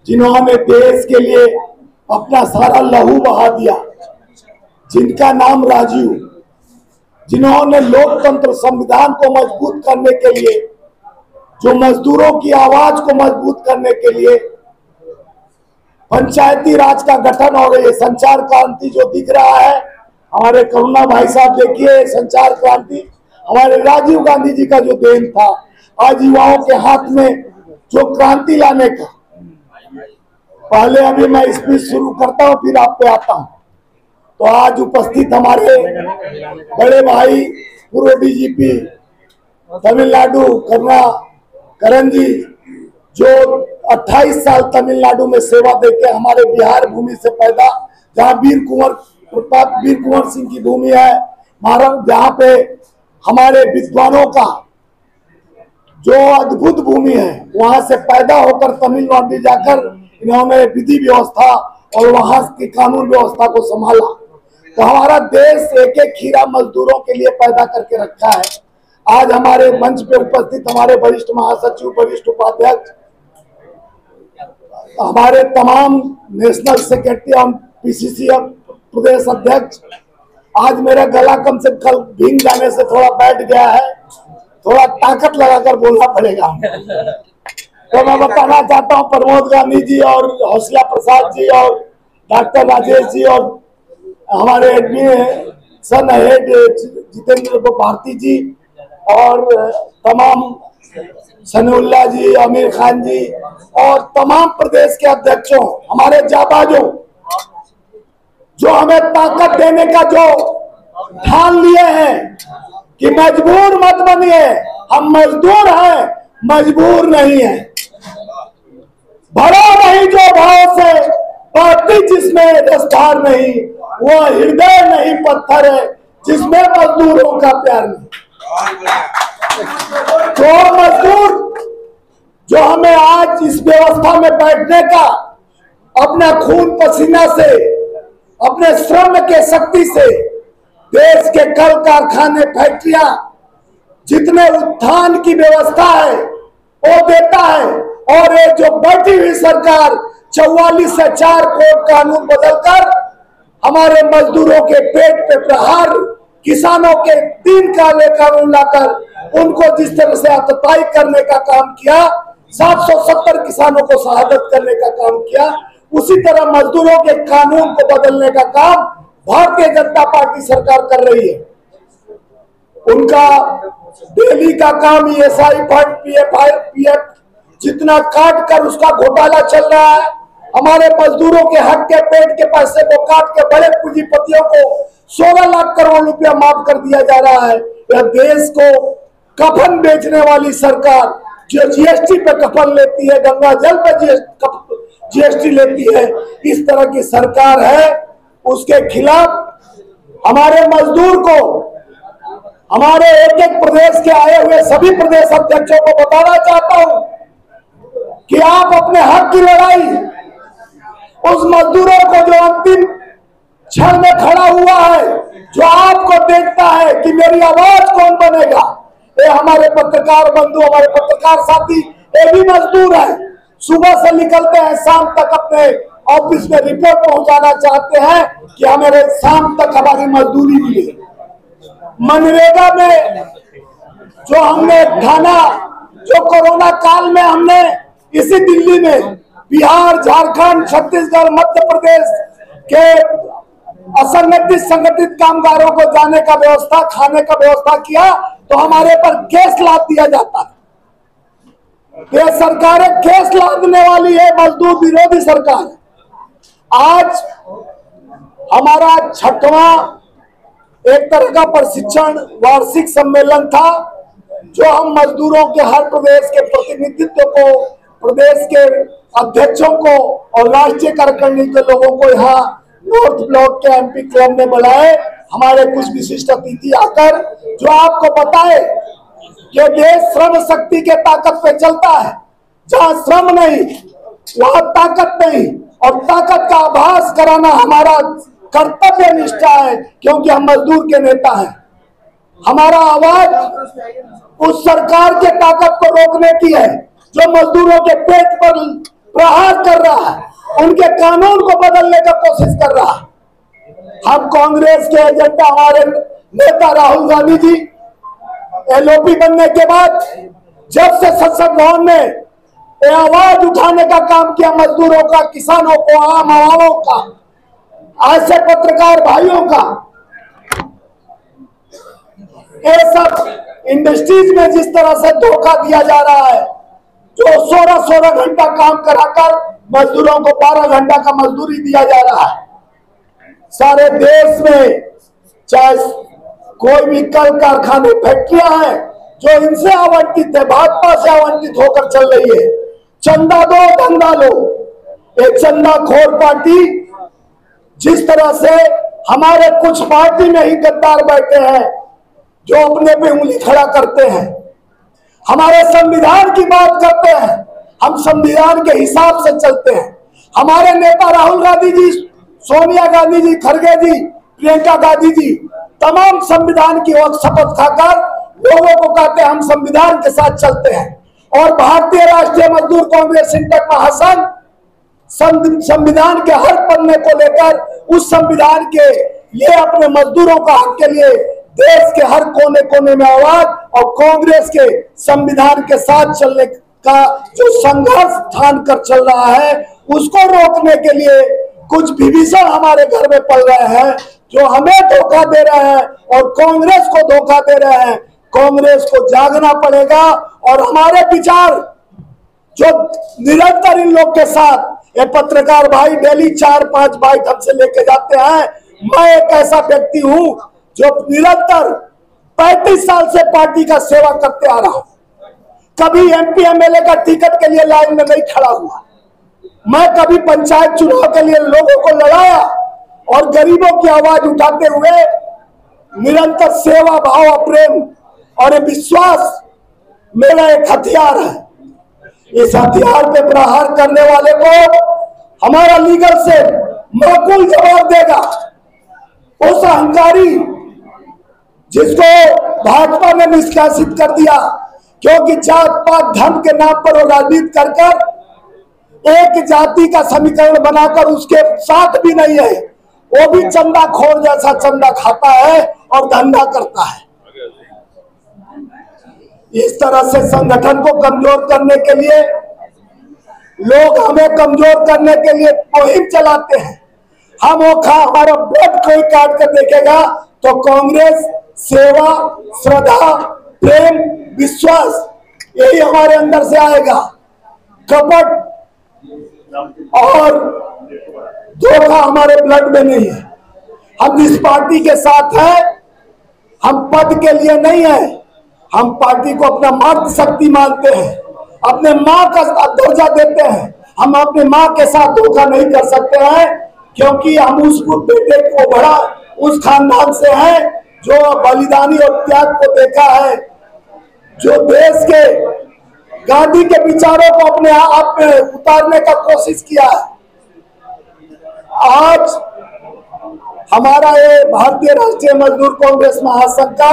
जिन्होंने देश के लिए अपना सारा लहू बहा दिया, जिनका नाम राजीव, जिन्होंने लोकतंत्र संविधान को मजबूत करने के लिए, जो मजदूरों की आवाज को मजबूत करने के लिए पंचायती राज का गठन और ये संचार क्रांति जो दिख रहा है, हमारे करुणा भाई साहब देखिए, संचार क्रांति हमारे राजीव गांधी जी का जो देन था, आज युवाओं के हाथ में जो क्रांति लाने का। पहले अभी मैं स्पीच शुरू करता हूं, फिर आप पे आता हूं। तो आज उपस्थित हमारे बड़े भाई पूर्व डीजीपी तमिलनाडु करुणाकरन जी, जो 28 साल तमिलनाडु में सेवा देके हमारे बिहार भूमि से पैदा, जहाँ वीर कुंवर सिंह की भूमि है, जहाँ पे हमारे विद्वानों का जो अद्भुत भूमि है, वहां से पैदा होकर तमिलनाडु जाकर इन्होंने विधि व्यवस्था और वहां की कानून व्यवस्था को संभाला। तो हमारा देश एक एक खीरा मजदूरों के लिए पैदा करके रखा है। आज हमारे मंच पे उपस्थित हमारे वरिष्ठ महासचिव, वरिष्ठ उपाध्यक्ष, हमारे तमाम नेशनल सेक्रेटरी और पीसीसी प्रदेश अध्यक्ष, आज मेरा गला कम से कल भींग जाने से थोड़ा बैठ गया है, थोड़ा ताकत लगाकर बोलना पड़ेगा। तो मैं बताना चाहता हूं प्रमोद गांधी जी और हौसला प्रसाद जी और डॉक्टर राजेश जी और हमारे सन हेड जितेंद्र भारती जी और तमाम सनीउल्लाह जी, आमिर खान जी और तमाम प्रदेश के अध्यक्षों, हमारे जाबाजों, जो हमें ताकत देने का जो ठान लिए हैं कि मजबूर मत बनिए, हम मजदूर हैं, मजबूर नहीं है। भरो नहीं जो भाव से, पार्टी जिसमें रसधार नहीं, वो हृदय नहीं पत्थर है जिसमें मजदूरों का प्यार नहीं। तो मजदूर जो हमें आज इस व्यवस्था में बैठने का अपना खून पसीना से, अपने श्रम के शक्ति से, देश के कल कारखाने, फैक्ट्रियां, जितने उत्थान की व्यवस्था है वो देता है। और ये जो बैठी हुई सरकार 44 से 4 कोड कानून बदलकर हमारे मजदूरों के पेट पे प्रहार, किसानों के 3 काले कानून लाकर उनको जिस तरह से आतताई करने का काम किया, 770 किसानों को शहादत करने का काम किया, उसी तरह मजदूरों के कानून को बदलने का काम भारतीय जनता पार्टी सरकार कर रही है। उनका डेली का काम ESI फंड, PF जितना काट कर उसका घोटाला चल रहा है। हमारे मजदूरों के हक के पेट के पैसे को काट के बड़े पूंजीपतियों को 16 लाख करोड़ रुपया माफ कर दिया जा रहा है। यह देश को कफन बेचने वाली सरकार, जो GST पे कफन लेती है, गंगा जल पे GST लेती है, इस तरह की सरकार है। उसके खिलाफ हमारे मजदूर को, हमारे एक एक प्रदेश के आए हुए सभी प्रदेश अध्यक्षों को बताना चाहता हूं कि आप अपने हक की लड़ाई उस मजदूरों को जो अंतिम क्षण में खड़ा हुआ है, जो आपको देखता है कि मेरी आवाज कौन बनेगा, ये हमारे पत्रकार बंधु, हमारे पत्रकार साथी, ये भी मजदूर है। सुबह से निकलते हैं, शाम तक अपने ऑफिस में रिपोर्ट पहुंचाना चाहते हैं कि हमें शाम तक हमारी मजदूरी मिले। मनरेगा में जो हमने खाना, जो कोरोना काल में हमने इसी दिल्ली में बिहार, झारखंड, छत्तीसगढ़, मध्य प्रदेश के असंगठित संगठित कामगारों को जाने का व्यवस्था, खाने का व्यवस्था किया, तो हमारे पर केस लाद दिया जाता है। ये सरकारें केस लादने वाली है, मजदूर विरोधी सरकार है। आज हमारा 6वां एक तरह का प्रशिक्षण वार्षिक सम्मेलन था, जो हम मजदूरों के हर प्रदेश के प्रतिनिधित्व को, प्रदेश के अध्यक्षों को और राष्ट्रीय कार्यकारिणी के लोगों को यहाँ नॉर्थ ब्लॉक के MP क्लब में बुलाए। हमारे कुछ विशिष्ट अतिथि आकर जो आपको बताए कि देश श्रम शक्ति के ताकत पे चलता है, जहाँ श्रम नहीं वहाँ ताकत नहीं, और ताकत का आभास कराना हमारा कर्तव्य निष्ठा है, क्योंकि हम मजदूर के नेता हैं। हमारा आवाज उस सरकार के ताकत को रोकने की है जो मजदूरों के पेट पर प्रहार कर रहा है, उनके कानून को बदलने का कोशिश कर रहा है। हम कांग्रेस के एजेंडा, हमारे नेता राहुल गांधी जी एलओपी बनने के बाद जब से संसद भवन में आवाज उठाने का काम किया, मजदूरों का, किसानों को, आम आवामों का, ऐसे पत्रकार भाइयों का, ये सब इंडस्ट्रीज में जिस तरह से धोखा दिया जा रहा है, जो 16-16 घंटा काम कराकर मजदूरों को 12 घंटा का मजदूरी दिया जा रहा है। सारे देश में चाहे कोई भी कल कारखाने, फैक्ट्रियां हैं जो इनसे आवंटित है, भाजपा से आवंटित होकर चल रही है। चंदा दो धंधा लो, एक चंदाखोर पार्टी जिस तरह से हमारे कुछ पार्टी में ही गद्दार बैठे हैं जो अपने पे उंगली खड़ा करते हैं, हमारे संविधान की बात करते हैं, हम संविधान के हिसाब से चलते हैं। हमारे नेता राहुल गांधी जी, सोनिया गांधी जी, खड़गे जी, प्रियंका गांधी जी तमाम संविधान की शपथ खाकर लोगों को कहते हैं हम संविधान के साथ चलते हैं। और भारतीय राष्ट्रीय मजदूर कांग्रेस इंटक महासंघ संविधान के हर पन्ने को लेकर उस संविधान के लिए अपने मजदूरों का हक के लिए देश के हर कोने कोने में आवाज, और कांग्रेस के संविधान के साथ चलने का जो संघर्ष ठान कर चल रहा है, उसको रोकने के लिए कुछ विभीषण हमारे घर में पल रहे हैं जो हमें धोखा दे रहे हैं और कांग्रेस को धोखा दे रहे हैं। कांग्रेस को जागना पड़ेगा और हमारे विचार जो निरंतर इन लोग के साथ, ये पत्रकार भाई डेली 4-5 बाइट हमसे लेके जाते हैं। मैं एक ऐसा व्यक्ति हूं जो निरंतर 35 साल से पार्टी का सेवा करते आ रहा हूं, कभी एमपी एमएलए का टिकट के लिए लाइन में नहीं खड़ा हुआ, मैं कभी पंचायत चुनाव के लिए लोगों को लड़ाया और गरीबों की आवाज उठाते हुए निरंतर सेवा भाव, प्रेम और ये विश्वास मेरा एक हथियार है। इस हथियार पे प्रहार करने वाले को हमारा लीगल से माकूल जवाब देगा। उस अहंकारी जिसको भाजपा ने निष्कासित कर दिया क्योंकि जात पात धर्म के नाम पर वो राजनीति कर एक जाति का समीकरण बनाकर उसके साथ भी नहीं है, वो भी चंदाखोर जैसा चंदा खाता है और धंधा करता है। इस तरह से संगठन को कमजोर करने के लिए लोग हमें कमजोर करने के लिए मुहिम चलाते हैं। हम वो हमारा वोट कोई काट कर देखेगा तो कांग्रेस सेवा, श्रद्धा, प्रेम, विश्वास यही हमारे अंदर से आएगा। कपट और धोखा हमारे ब्लड में नहीं है। हम जिस पार्टी के साथ हैं, हम पद के लिए नहीं है, हम पार्टी को अपना मातृ शक्ति मानते हैं, अपने माँ का दर्जा देते हैं। हम अपने माँ के साथ धोखा नहीं कर सकते हैं क्योंकि हम उस बेटे को बड़ा उस खानदान से हैं जो बलिदानी और त्याग को देखा है, जो देश के गांधी के विचारों को अपने आप में उतारने का कोशिश किया है। आज हमारा ये भारतीय राष्ट्रीय मजदूर कांग्रेस महासंघ का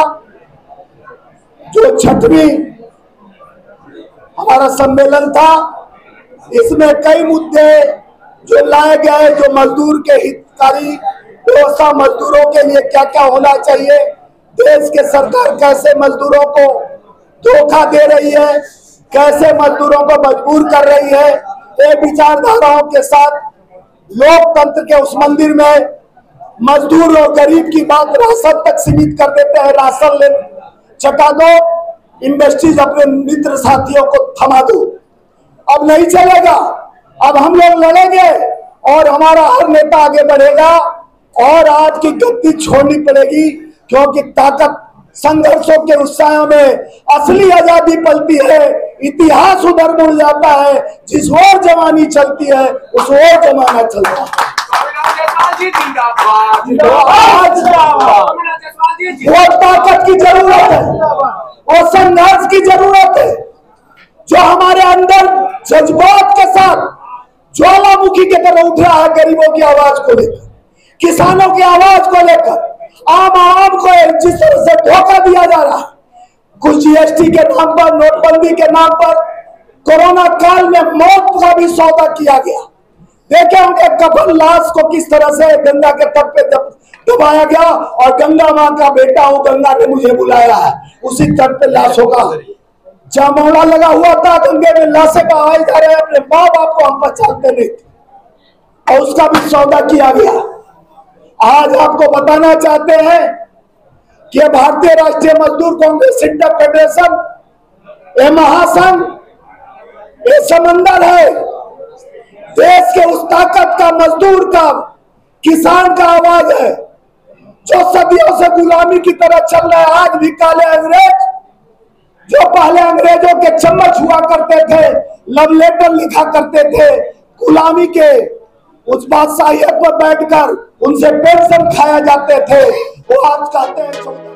जो 6वीं हमारा सम्मेलन था, इसमें कई मुद्दे जो लाए गए, जो मजदूर के हितकारी व्यवस्था, मजदूरों के लिए क्या क्या होना चाहिए, देश के सरकार कैसे मजदूरों को धोखा दे रही है, कैसे मजदूरों को मजबूर कर रही है, ये विचारधाराओं के साथ लोकतंत्र के उस मंदिर में मजदूर और गरीब की बात राशन तक सीमित कर देते हैं। राशन ले चटा दो, इंडस्ट्रीज अपने मित्र साथियों को थमा दो, अब नहीं चलेगा। अब हम लोग लड़ेंगे और हमारा हर नेता आगे बढ़ेगा और आज की गद्दी छोड़नी पड़ेगी क्योंकि ताकत संघर्षों के उत्साह में असली आजादी पलती है। इतिहास उधर मुड़ जाता है, जिस ओर जवानी चलती है उस ओर जमाना चलता है। वो ताकत की जरूरत है और संघर्ष की जरूरत है जो हमारे अंदर जज्बात के साथ ज्वालामुखी के तरह उठ रहा है। गरीबों की आवाज को लेकर, किसानों की आवाज को लेकर, आम आवाम को जिस तरह से धोखा दिया जा रहा है, कुछ जीएसटी के नाम पर, नोटबंदी के नाम पर कोरोना काल में मौत का भी सौदा किया गया। देखे होंगे कफन लाश को किस तरह से गंगा के तट पे दबाया गया, और गंगा मां का बेटा हूं, गंगा ने मुझे बुलाया है, उसी तट पे लाशों का जयमाला लगा हुआ था। गंगे में लाशें बहाई जा रहे हैं, अपने माँ बाप को हम पहचानते नहीं थे, और उसका भी सौदा किया गया। आज आपको बताना चाहते हैं कि भारतीय राष्ट्रीय मजदूर कांग्रेस इंटर फेडरेशन, ये महासंघ, ये समंदर है, देश के उस ताकत का, मजदूर का, किसान का आवाज है जो सदियों से गुलामी की तरह चल रहा है। आज भी काले अंग्रेज, जो पहले अंग्रेजों के चम्मच हुआ करते थे, लव लेटर लिखा करते थे, गुलामी के उस बादशाहियत पर बैठकर उनसे पेंशन खाया जाते थे, वो आज कहते हैं